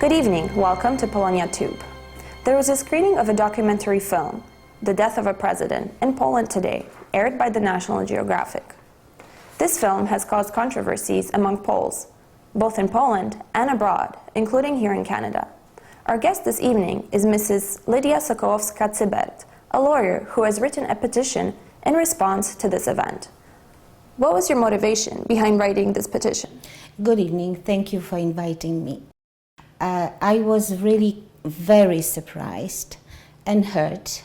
Good evening, welcome to Polonia Tube. There was a screening of a documentary film, The Death of a President, in Poland today, aired by the National Geographic. This film has caused controversies among Poles, both in Poland and abroad, including here in Canada. Our guest this evening is Mrs. Lidia Sokołowska-Cybert, a lawyer who has written a petition in response to this event. What was your motivation behind writing this petition? Good evening, thank you for inviting me. I was really very surprised and hurt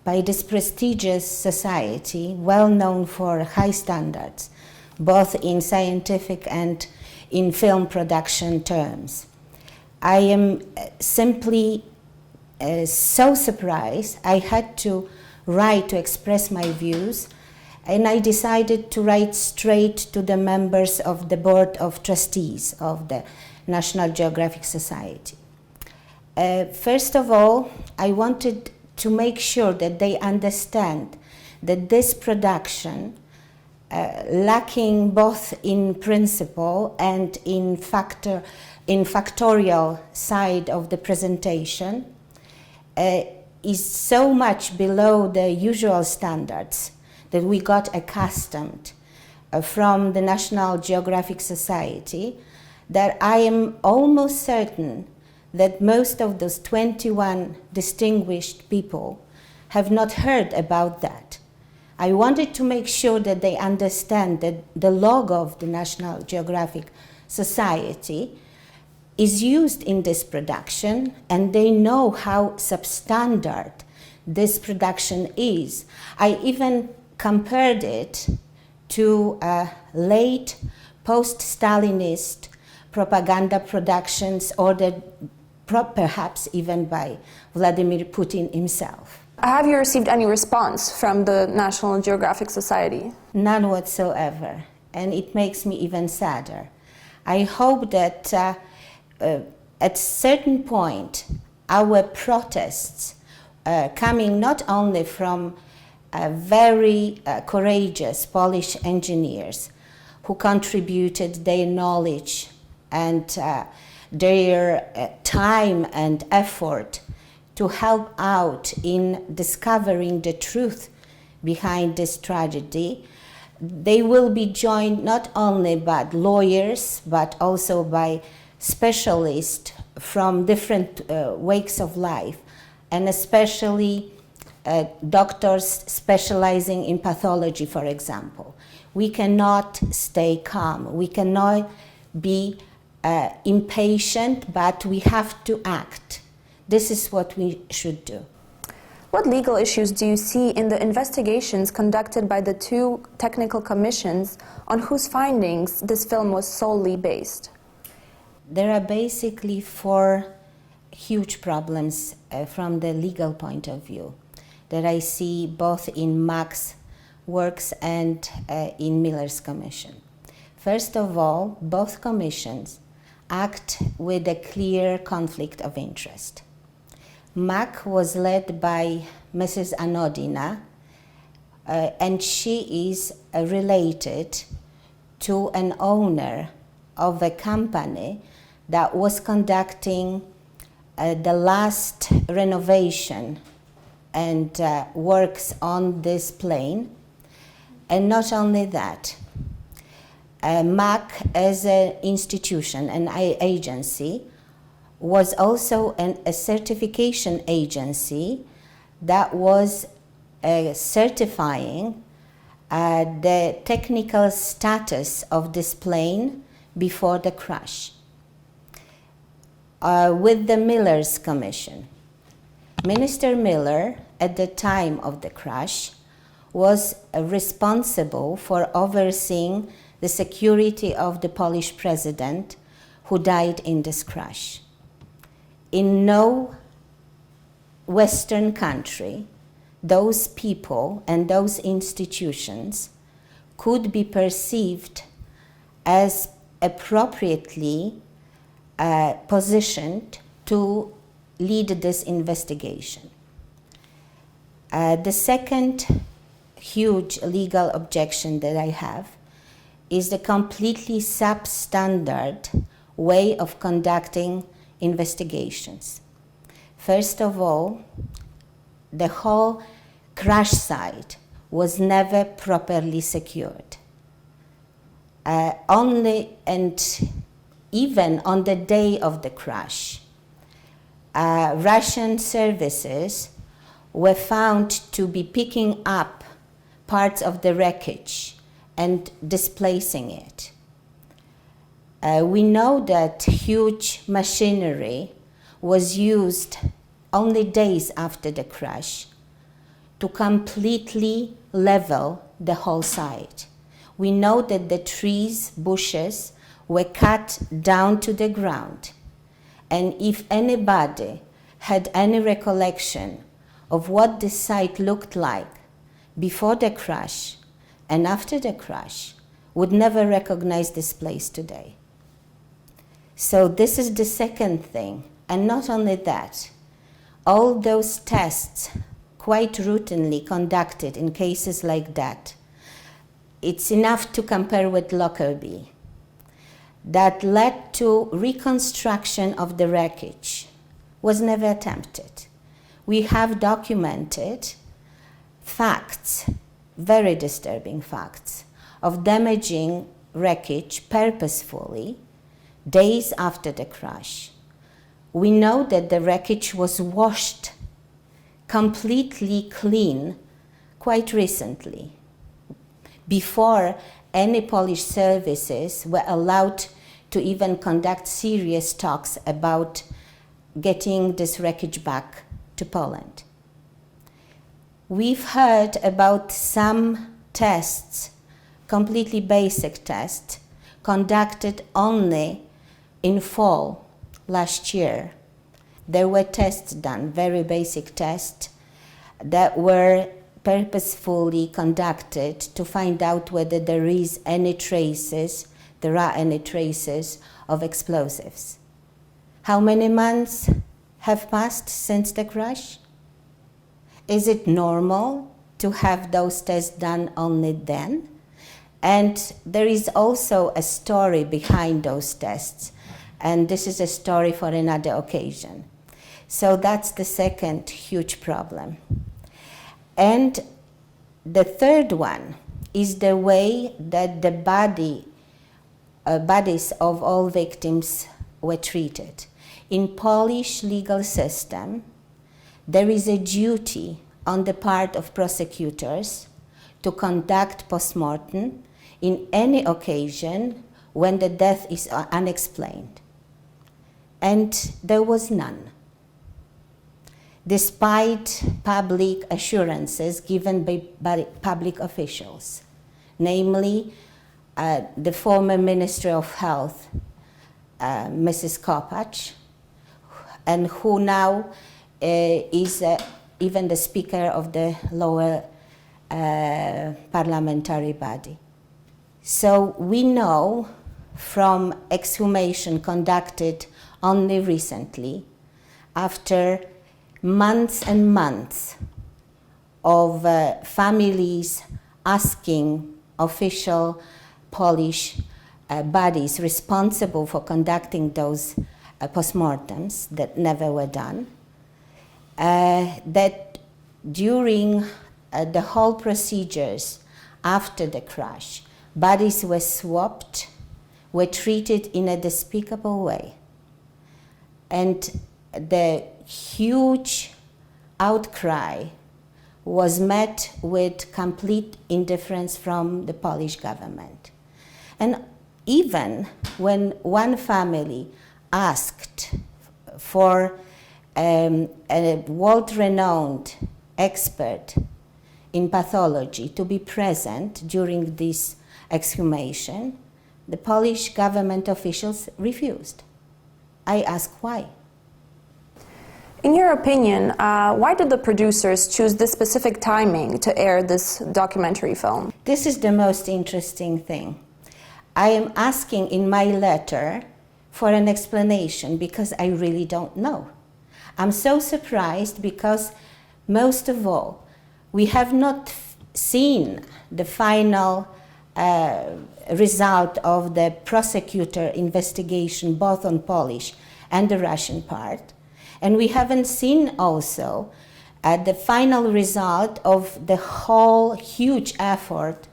by this prestigious society, well known for high standards, both in scientific and in film production terms. I am simply so surprised. I had to write to express my views, and I decided to write straight to the members of the Board of Trustees of the National Geographic Society. First of all, I wanted to make sure that they understand that this production, lacking both in principle and in factorial side of the presentation, is so much below the usual standards that we got accustomed from the National Geographic Society, that I am almost certain that most of those 21 distinguished people have not heard about that. I wanted to make sure that they understand that the logo of the National Geographic Society is used in this production, and they know how substandard this production is. I even compared it to late post-Stalinist propaganda productions ordered perhaps even by Vladimir Putin himself. Have you received any response from the National Geographic Society? None whatsoever, and it makes me even sadder. I hope that at certain point our protests, coming not only from very courageous Polish engineers who contributed their knowledge and their time and effort to help out in discovering the truth behind this tragedy, they will be joined not only by lawyers but also by specialists from different walks of life, and especially doctors specializing in pathology, for example. We cannot stay calm. We cannot be impatient, but we have to act. This is what we should do. What legal issues do you see in the investigations conducted by the two technical commissions on whose findings this film was solely based? There are basically four huge problems from the legal point of view that I see both in Mach's works and in Miller's commission. First of all, both commissions act with a clear conflict of interest. Mach was led by Mrs. Anodina, and she is related to an owner of a company that was conducting the last renovation and works on this plane. And not only that, Mach as an institution, an agency, was also a certification agency that was certifying the technical status of this plane before the crash. With the Miller's commission, Minister Miller, at the time of the crash, was responsible for overseeing the security of the Polish president who died in this crash. In no Western country, those people and those institutions could be perceived as appropriately positioned to lead this investigation. The second huge legal objection that I have is the completely substandard way of conducting investigations. First of all, the whole crash site was never properly secured. Even on the day of the crash, Russian services were found to be picking up parts of the wreckage and displacing it. We know that huge machinery was used only days after the crash to completely level the whole site. We know that the trees, bushes were cut down to the ground. And if anybody had any recollection of what the site looked like before the crash and after the crash, would never recognize this place today. So this is the second thing. And not only that, all those tests quite routinely conducted in cases like that, it's enough to compare with Lockerbie, that led to reconstruction of the wreckage, was never attempted. We have documented facts, very disturbing facts, of damaging wreckage purposefully days after the crash. We know that the wreckage was washed completely clean quite recently, before any Polish services were allowed to even conduct serious talks about getting this wreckage back to Poland. We've heard about some tests, completely basic tests, conducted only in fall last year. There were tests done, very basic tests, that were purposefully conducted to find out whether there are any traces of explosives. How many months have passed since the crash? Is it normal to have those tests done only then? And there is also a story behind those tests, and this is a story for another occasion. So that's the second huge problem. And the third one is the way that the bodies of all victims were treated. In Polish legal system, there is a duty on the part of prosecutors to conduct postmortem in any occasion when the death is unexplained. And there was none, despite public assurances given by public officials, namely the former Minister of Health, Mrs. Kopacz, and who now is even the Speaker of the lower parliamentary body. So we know from exhumation conducted only recently, after months and months of families asking official Polish bodies responsible for conducting those postmortems that never were done, that during the whole procedures after the crash, bodies were swapped, were treated in a despicable way. And the huge outcry was met with complete indifference from the Polish government. And even when one family asked for a world-renowned expert in pathology to be present during this exhumation, the Polish government officials refused. I ask why. In your opinion, why did the producers choose this specific timing to air this documentary film? This is the most interesting thing. I am asking in my letter for an explanation because I really don't know. I'm so surprised because, most of all, we have not seen the final result of the prosecutor investigation, both on Polish and the Russian part. And we haven't seen also the final result of the whole huge effort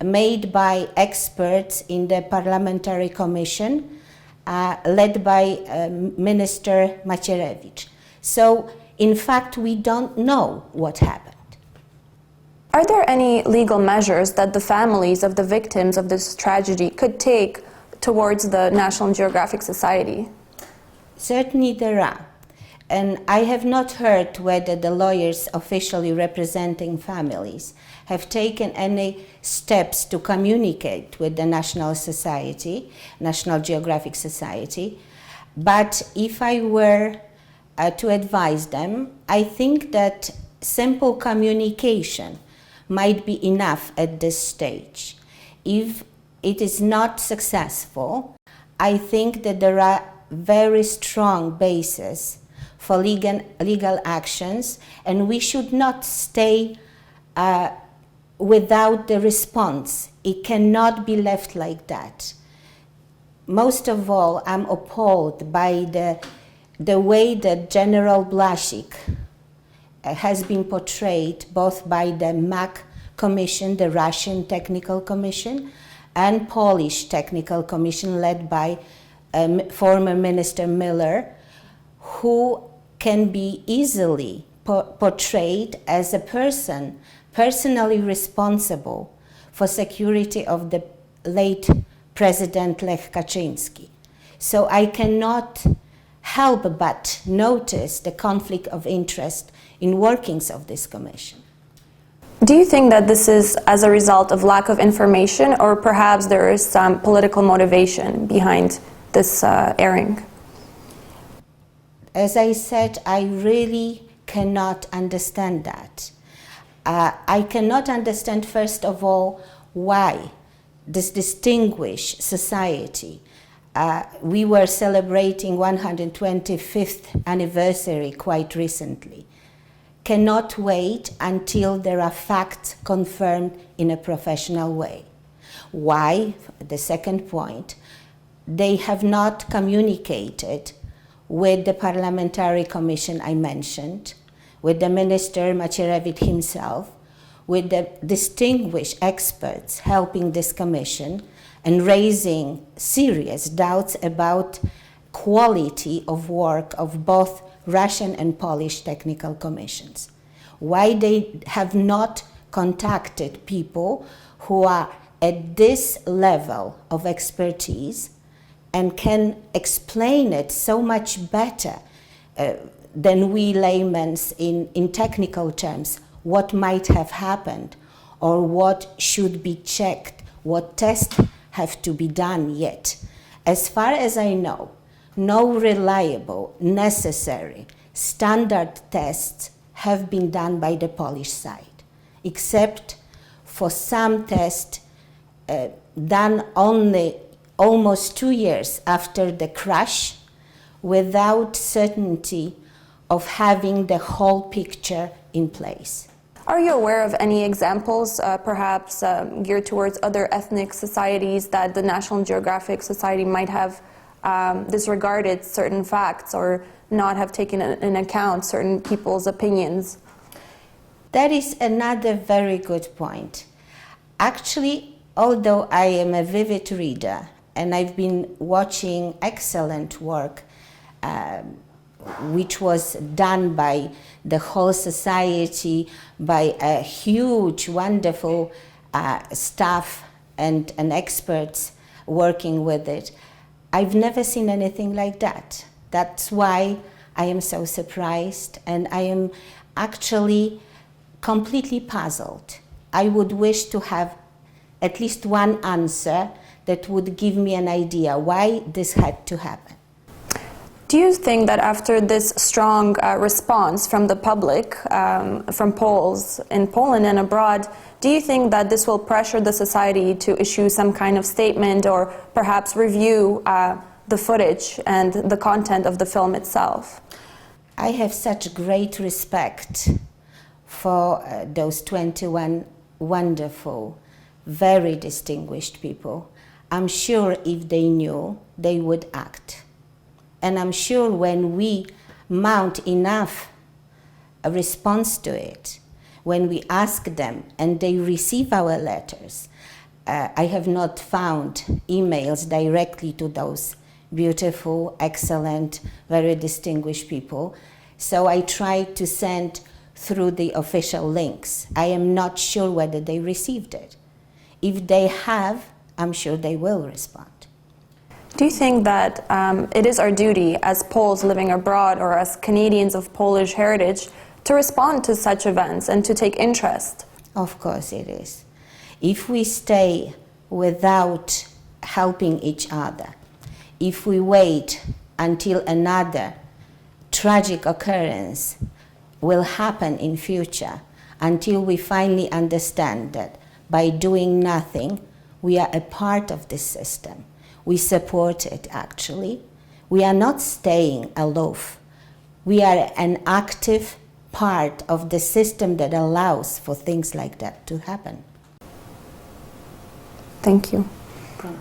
made by experts in the parliamentary commission led by Minister Macierewicz. So, in fact, we don't know what happened. Are there any legal measures that the families of the victims of this tragedy could take towards the National Geographic Society? Certainly there are. And I have not heard whether the lawyers officially representing families have taken any steps to communicate with the National Geographic Society. But if I were to advise them, I think that simple communication might be enough at this stage. If it is not successful, I think that there are very strong bases for legal actions, and we should not stay without the response. It cannot be left like that. Most of all, I'm appalled by the way that General Błaszczyk has been portrayed both by the MAC Commission, the Russian Technical Commission, and Polish Technical Commission led by former Minister Miller, who can be easily portrayed as a person personally responsible for security of the late President Lech Kaczyński. So I cannot help but notice the conflict of interest in workings of this commission. Do you think that this is as a result of lack of information, or perhaps there is some political motivation behind this airing? As I said, I really cannot understand that. I cannot understand, first of all, why this distinguished society, we were celebrating 125th anniversary quite recently, cannot wait until there are facts confirmed in a professional way. Why, the second point, they have not communicated with the parliamentary commission I mentioned, with the Minister Macierewicz himself, with the distinguished experts helping this commission and raising serious doubts about quality of work of both Russian and Polish technical commissions. Why they have not contacted people who are at this level of expertise and can explain it so much better than we laymen in technical terms, what might have happened or what should be checked, what tests have to be done yet. As far as I know, no reliable, necessary, standard tests have been done by the Polish side, except for some tests done only almost 2 years after the crash, without certainty of having the whole picture in place. Are you aware of any examples, perhaps geared towards other ethnic societies, that the National Geographic Society might have disregarded certain facts or not have taken into account certain people's opinions? That is another very good point. Actually, although I am a vivid reader and I've been watching excellent work which was done by the whole society, by a huge, wonderful staff and experts working with it, I've never seen anything like that. That's why I am so surprised, and I am actually completely puzzled. I would wish to have at least one answer that would give me an idea why this had to happen. Do you think that after this strong response from the public, from Poles in Poland and abroad, do you think that this will pressure the society to issue some kind of statement or perhaps review the footage and the content of the film itself? I have such great respect for those 21 wonderful, very distinguished people. I'm sure if they knew, they would act. And I'm sure when we mount enough a response to it, when we ask them and they receive our letters, I have not found emails directly to those beautiful, excellent, very distinguished people. So I try to send through the official links. I am not sure whether they received it. If they have, I'm sure they will respond. Do you think that it is our duty as Poles living abroad or as Canadians of Polish heritage to respond to such events and to take interest? Of course it is. If we stay without helping each other, if we wait until another tragic occurrence will happen in future, until we finally understand that by doing nothing, we are a part of this system. We support it, actually. We are not staying aloof. We are an active part of the system that allows for things like that to happen. Thank you. Thank you.